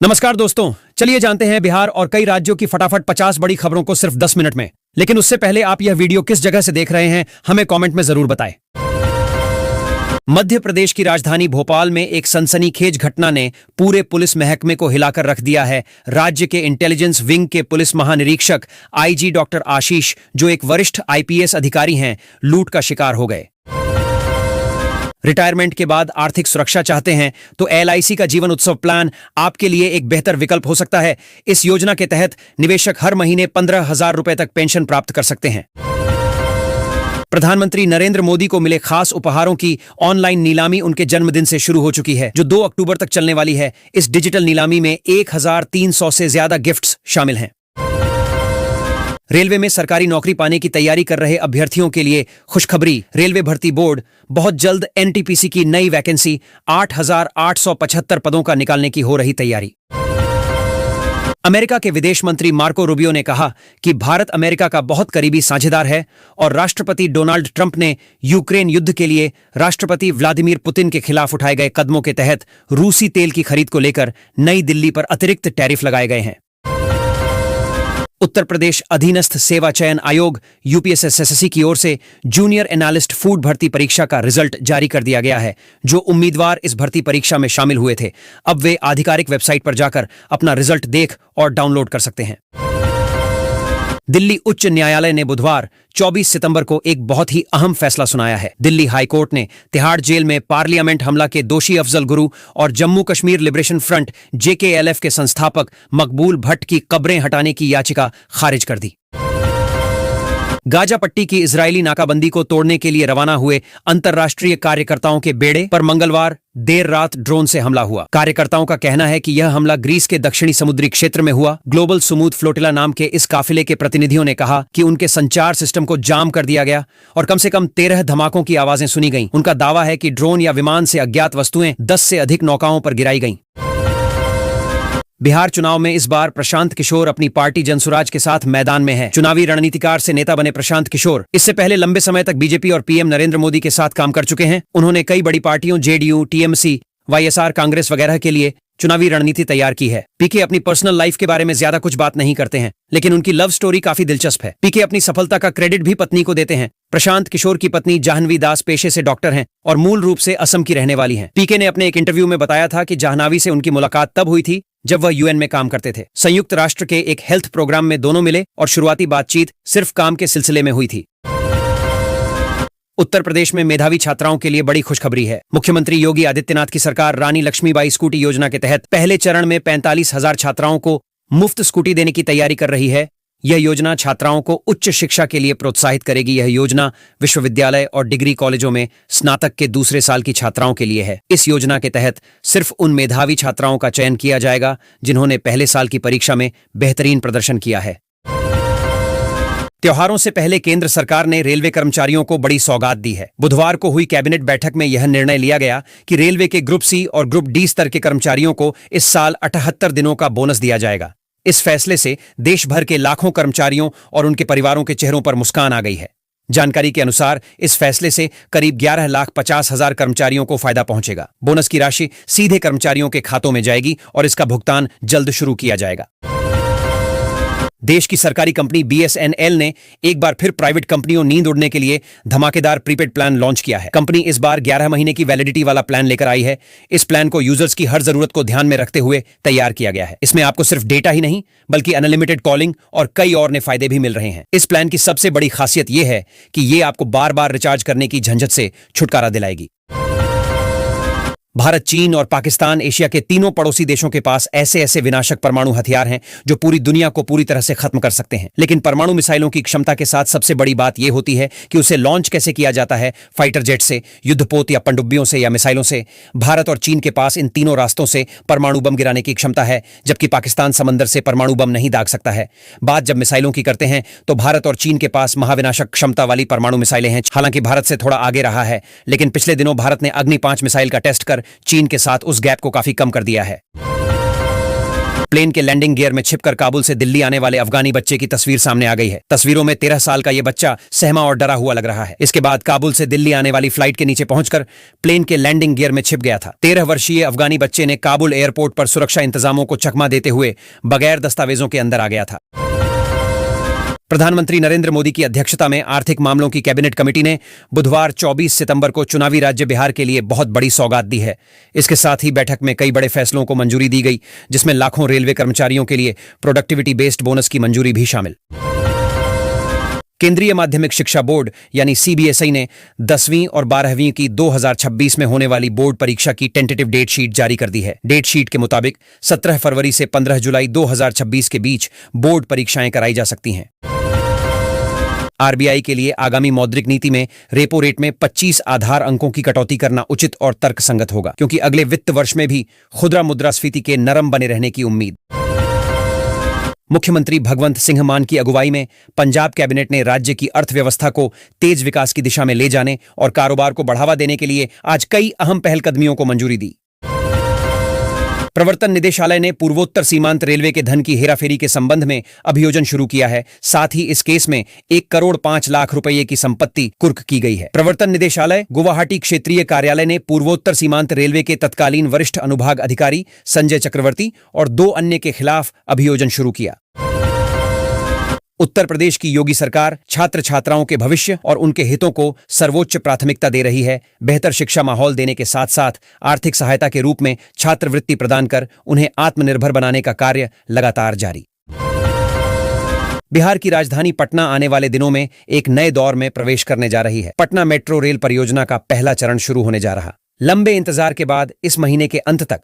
नमस्कार दोस्तों, चलिए जानते हैं बिहार और कई राज्यों की फटाफट 50 बड़ी खबरों को सिर्फ 10 मिनट में। लेकिन उससे पहले आप यह वीडियो किस जगह से देख रहे हैं हमें कमेंट में जरूर बताएं। मध्य प्रदेश की राजधानी भोपाल में एक सनसनीखेज घटना ने पूरे पुलिस महकमे को हिलाकर रख दिया है। राज्य के इंटेलिजेंस विंग के पुलिस महानिरीक्षक आईजी डॉक्टर आशीष, जो एक वरिष्ठ आईपीएस अधिकारी हैं, लूट का शिकार हो गए। रिटायरमेंट के बाद आर्थिक सुरक्षा चाहते हैं तो एलआईसी का जीवन उत्सव प्लान आपके लिए एक बेहतर विकल्प हो सकता है। इस योजना के तहत निवेशक हर महीने 15,000 रुपए तक पेंशन प्राप्त कर सकते हैं। प्रधानमंत्री नरेंद्र मोदी को मिले खास उपहारों की ऑनलाइन नीलामी उनके जन्मदिन से शुरू हो चुकी है, जो 2 अक्टूबर तक चलने वाली है। इस डिजिटल नीलामी में 1300 से ज्यादा गिफ्ट्स शामिल हैं। रेलवे में सरकारी नौकरी पाने की तैयारी कर रहे अभ्यर्थियों के लिए खुशखबरी। रेलवे भर्ती बोर्ड बहुत जल्द एनटीपीसी की नई वैकेंसी 8,875 पदों का निकालने की हो रही तैयारी। अमेरिका के विदेश मंत्री मार्को रूबियो ने कहा कि भारत अमेरिका का बहुत करीबी साझेदार है और राष्ट्रपति डोनाल्ड ट्रंप ने यूक्रेन युद्ध के लिए राष्ट्रपति व्लादिमीर पुतिन के खिलाफ उठाए गए कदमों के तहत रूसी तेल की खरीद को लेकर नई दिल्ली पर अतिरिक्त टैरिफ लगाए गए हैं। उत्तर प्रदेश अधीनस्थ सेवा चयन आयोग यूपीएसएसएससी की ओर से जूनियर एनालिस्ट फूड भर्ती परीक्षा का रिजल्ट जारी कर दिया गया है। जो उम्मीदवार इस भर्ती परीक्षा में शामिल हुए थे, अब वे आधिकारिक वेबसाइट पर जाकर अपना रिजल्ट देख और डाउनलोड कर सकते हैं। दिल्ली उच्च न्यायालय ने बुधवार 24 सितंबर को एक बहुत ही अहम फैसला सुनाया है। दिल्ली हाई कोर्ट ने तिहाड़ जेल में पार्लियामेंट हमला के दोषी अफजल गुरु और Jammu Kashmir liberation front JKLF के संस्थापक मकबूल भट्ट की कब्रें हटाने की याचिका खारिज कर दी। गाजा पट्टी की इजरायली नाकाबंदी को तोड़ने के लिए रवाना हुए अंतर्राष्ट्रीय कार्यकर्ताओं के बेड़े पर मंगलवार देर रात ड्रोन से हमला हुआ। कार्यकर्ताओं का कहना है कि यह हमला ग्रीस के दक्षिणी समुद्री क्षेत्र में हुआ। ग्लोबल स्मूथ फ्लोटिला नाम के इस काफिले के प्रतिनिधियों ने कहा कि उनके संचार सिस्टम को जाम कर दिया गया और कम से कम 13 धमाकों की आवाजें सुनी गईं। उनका दावा है कि ड्रोन या विमान से अज्ञात वस्तुएं 10 से अधिक नौकाओं पर गिराई गईं। बिहार चुनाव में इस बार प्रशांत किशोर अपनी पार्टी जनसुराज के साथ मैदान में है। चुनावी रणनीतिकार से नेता बने प्रशांत किशोर इससे पहले लंबे समय तक बीजेपी और पीएम नरेंद्र मोदी के साथ काम कर चुके हैं। उन्होंने कई बड़ी पार्टियों जेडीयू, टीएमसी, वाईएसआर कांग्रेस वगैरह के लिए चुनावी रणनीति तैयार की है। पीके अपनी पर्सनल लाइफ के बारे में ज्यादा कुछ बात नहीं करते हैं, लेकिन उनकी लव स्टोरी काफी दिलचस्प है। पीके अपनी सफलता का क्रेडिट भी पत्नी को देते हैं। प्रशांत किशोर की पत्नी जाह्नवी दास पेशे से डॉक्टर हैं और मूल रूप से असम की रहने वाली हैं। पीके ने अपने एक इंटरव्यू में बताया था कि जाह्नवी से उनकी मुलाकात तब हुई थी जब वह यूएन में काम करते थे। संयुक्त राष्ट्र के एक हेल्थ प्रोग्राम में दोनों मिले और शुरुआती बातचीत सिर्फ काम के सिलसिले में हुई थी। उत्तर प्रदेश में मेधावी छात्राओं के लिए बड़ी खुशखबरी है। मुख्यमंत्री योगी आदित्यनाथ की सरकार रानी लक्ष्मीबाई स्कूटी योजना के तहत पहले चरण में 45,000 छात्राओं को मुफ्त स्कूटी देने की तैयारी कर रही है। यह योजना छात्राओं को उच्च शिक्षा के लिए प्रोत्साहित करेगी। यह योजना विश्वविद्यालय और डिग्री कॉलेजों में स्नातक के दूसरे साल की छात्राओं के लिए है। इस योजना के तहत सिर्फ उन मेधावी छात्राओं का चयन किया जाएगा जिन्होंने पहले साल की परीक्षा में बेहतरीन प्रदर्शन किया है। त्योहारों से पहले केंद्र सरकार ने रेलवे कर्मचारियों को बड़ी सौगात दी है। बुधवार को हुई कैबिनेट बैठक में यह निर्णय लिया गया कि रेलवे के ग्रुप सी और ग्रुप डी स्तर के कर्मचारियों को इस साल 78 दिनों का बोनस दिया जाएगा। इस फैसले से देश भर के लाखों कर्मचारियों और उनके परिवारों के चेहरों पर मुस्कान आ गई है। जानकारी के अनुसार इस फैसले से करीब 11,50,000 कर्मचारियों को फायदा पहुंचेगा। बोनस की राशि सीधे कर्मचारियों के खातों में जाएगी और इसका भुगतान जल्द शुरू किया जाएगा। देश की सरकारी कंपनी बीएसएनएल ने एक बार फिर प्राइवेट कंपनियों नींद उड़ने के लिए धमाकेदार प्रीपेड प्लान लॉन्च किया है। कंपनी इस बार 11 महीने की वैलिडिटी वाला प्लान लेकर आई है। इस प्लान को यूजर्स की हर जरूरत को ध्यान में रखते हुए तैयार किया गया है। इसमें आपको सिर्फ डेटा ही नहीं बल्कि अनलिमिटेड कॉलिंग और कई और नए फायदे भी मिल रहे हैं। इस प्लान की सबसे बड़ी खासियत यह है कि यह आपको बार बार रिचार्ज करने की झंझट से छुटकारा दिलाएगी। भारत, चीन और पाकिस्तान एशिया के तीनों पड़ोसी देशों के पास ऐसे ऐसे विनाशक परमाणु हथियार हैं जो पूरी दुनिया को पूरी तरह से खत्म कर सकते हैं। लेकिन परमाणु मिसाइलों की क्षमता के साथ सबसे बड़ी बात यह होती है कि उसे लॉन्च कैसे किया जाता है, फाइटर जेट से, युद्धपोत या पनडुब्बियों से या मिसाइलों से। भारत और चीन के पास इन तीनों रास्तों से परमाणु बम गिराने की क्षमता है, जबकि पाकिस्तान समंदर से परमाणु बम नहीं दाग सकता है। बात जब मिसाइलों की करते हैं तो भारत और चीन के पास महाविनाशक क्षमता वाली परमाणु मिसाइलें हैं। हालांकि भारत से थोड़ा आगे रहा है, लेकिन पिछले दिनों भारत ने अग्नि 5 मिसाइल का टेस्ट कर चीन के साथ उस गैप को काफी कम कर दिया है। प्लेन के लैंडिंग गियर में छिपकर काबुल से दिल्ली आने वाले अफगानी बच्चे की तस्वीर सामने आ गई है। तस्वीरों में 13 साल का यह बच्चा सहमा और डरा हुआ लग रहा है। इसके बाद काबुल से दिल्ली आने वाली फ्लाइट के नीचे पहुंचकर प्लेन के लैंडिंग गियर में छिप गया था। 13 वर्षीय अफगानी बच्चे ने काबुल एयरपोर्ट पर सुरक्षा इंतजामों को चकमा देते हुए बगैर दस्तावेजों के अंदर आ गया था। प्रधानमंत्री नरेंद्र मोदी की अध्यक्षता में आर्थिक मामलों की कैबिनेट कमेटी ने बुधवार 24 सितंबर को चुनावी राज्य बिहार के लिए बहुत बड़ी सौगात दी है। इसके साथ ही बैठक में कई बड़े फैसलों को मंजूरी दी गई, जिसमें लाखों रेलवे कर्मचारियों के लिए प्रोडक्टिविटी बेस्ड बोनस की मंजूरी भी शामिल। केंद्रीय माध्यमिक शिक्षा बोर्ड यानी सीबीएसई ने 10वीं और 12वीं की 2026 में होने वाली बोर्ड परीक्षा की टेंटेटिव डेट शीट जारी कर दी है। डेट शीट के मुताबिक 17 फरवरी से 15 जुलाई 2026 के बीच बोर्ड परीक्षाएं कराई जा सकती हैं। आरबीआई के लिए आगामी मौद्रिक नीति में रेपो रेट में 25 आधार अंकों की कटौती करना उचित और तर्कसंगत होगा, क्योंकि अगले वित्त वर्ष में भी खुदरा मुद्रास्फीति के नरम बने रहने की उम्मीद। मुख्यमंत्री भगवंत सिंह मान की अगुवाई में पंजाब कैबिनेट ने राज्य की अर्थव्यवस्था को तेज विकास की दिशा में ले जाने और कारोबार को बढ़ावा देने के लिए आज कई अहम पहलकदमियों को मंजूरी दी। प्रवर्तन निदेशालय ने पूर्वोत्तर सीमांत रेलवे के धन की हेराफेरी के संबंध में अभियोजन शुरू किया है। साथ ही इस केस में 1 करोड़ 5 लाख रुपये की संपत्ति कुर्क की गई है। प्रवर्तन निदेशालय गुवाहाटी क्षेत्रीय कार्यालय ने पूर्वोत्तर सीमांत रेलवे के तत्कालीन वरिष्ठ अनुभाग अधिकारी संजय चक्रवर्ती और 2 अन्य के खिलाफ अभियोजन शुरू किया। उत्तर प्रदेश की योगी सरकार छात्र छात्राओं के भविष्य और उनके हितों को सर्वोच्च प्राथमिकता दे रही है। बेहतर शिक्षा माहौल देने के साथ साथ आर्थिक सहायता के रूप में छात्रवृत्ति प्रदान कर उन्हें आत्मनिर्भर बनाने का कार्य लगातार जारी। बिहार की राजधानी पटना आने वाले दिनों में एक नए दौर में प्रवेश करने जा रही है। पटना मेट्रो रेल परियोजना का पहला चरण शुरू होने जा रहा। लंबे इंतजार के बाद इस महीने के अंत तक